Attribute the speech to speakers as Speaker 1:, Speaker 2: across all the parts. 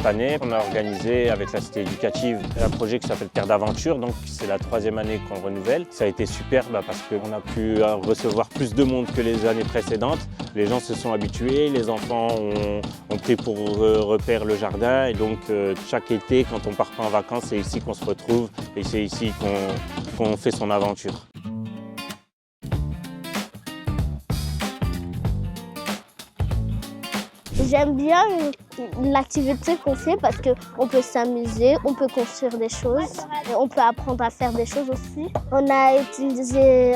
Speaker 1: cette année, on a organisé avec la cité éducative un projet qui s'appelle Terre d'aventure. Donc c'est la 3e année qu'on renouvelle. Ça a été super parce qu'on a pu recevoir plus de monde que les années précédentes. Les gens se sont habitués, les enfants ont pris pour repère le jardin. Et donc chaque été, quand on part pas en vacances, c'est ici qu'on se retrouve et c'est ici qu'on fait son aventure.
Speaker 2: J'aime bien l'activité qu'on fait parce qu'on peut s'amuser, on peut construire des choses, et on peut apprendre à faire des choses aussi. On a utilisé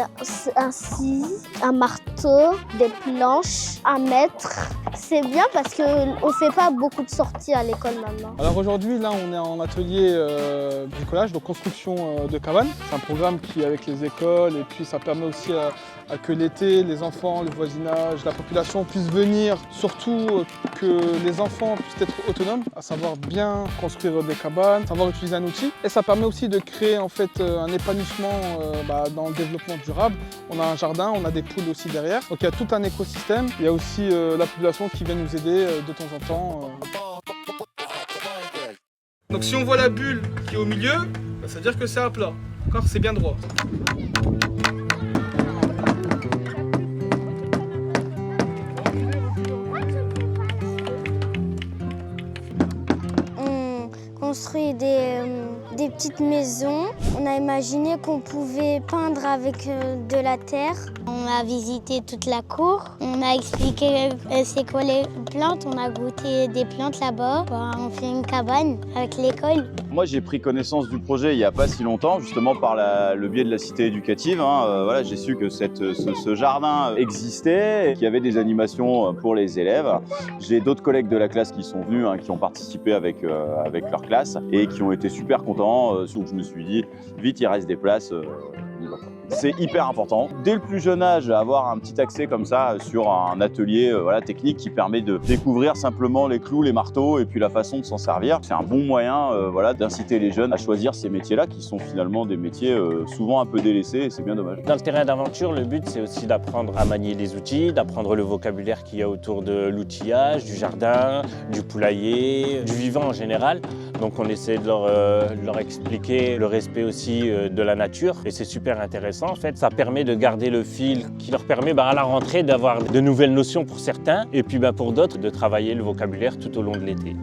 Speaker 2: un scie, un marteau, des planches, un mètre. C'est bien parce qu'on ne fait pas beaucoup de sorties à l'école maintenant.
Speaker 3: Alors aujourd'hui, là, on est en atelier bricolage, donc construction de cabanes. C'est un programme qui est avec les écoles et puis ça permet aussi à que l'été, les enfants, le voisinage, la population puissent venir, surtout que les enfants puissent être autonomes, à savoir bien construire des cabanes, savoir utiliser un outil. Et ça permet aussi de créer en fait un épanouissement dans le développement durable. On a un jardin, on a des poules aussi derrière. Donc il y a tout un écosystème. Il y a aussi la population qui vient nous aider de temps en temps. Donc si on voit la bulle qui est au milieu, ça veut dire que c'est à plat. D'accord, c'est bien droit.
Speaker 2: Construit des petites maisons. On a imaginé qu'on pouvait peindre avec de la terre. On a visité toute la cour. On a expliqué c'est quoi les plantes. On a goûté des plantes là-bas. On fait une cabane avec l'école.
Speaker 4: Moi, j'ai pris connaissance du projet il n'y a pas si longtemps, justement par le biais de la cité éducative. Voilà, j'ai su que ce jardin existait et qu'il y avait des animations pour les élèves. J'ai d'autres collègues de la classe qui sont venus, qui ont participé avec leur classe et qui ont été super contents. Donc je me suis dit, vite, il reste des places. C'est hyper important. Dès le plus jeune âge, avoir un petit accès comme ça sur un atelier technique qui permet de découvrir simplement les clous, les marteaux et puis la façon de s'en servir. C'est un bon moyen d'inciter les jeunes à choisir ces métiers-là qui sont finalement des métiers souvent un peu délaissés et c'est bien dommage.
Speaker 1: Dans le terrain d'aventure, le but c'est aussi d'apprendre à manier les outils, d'apprendre le vocabulaire qu'il y a autour de l'outillage, du jardin, du poulailler, du vivant en général. Donc on essaie de leur expliquer le respect aussi de la nature et c'est super intéressant. En fait, ça permet de garder le fil qui leur permet à la rentrée d'avoir de nouvelles notions pour certains et puis pour d'autres de travailler le vocabulaire tout au long de l'été.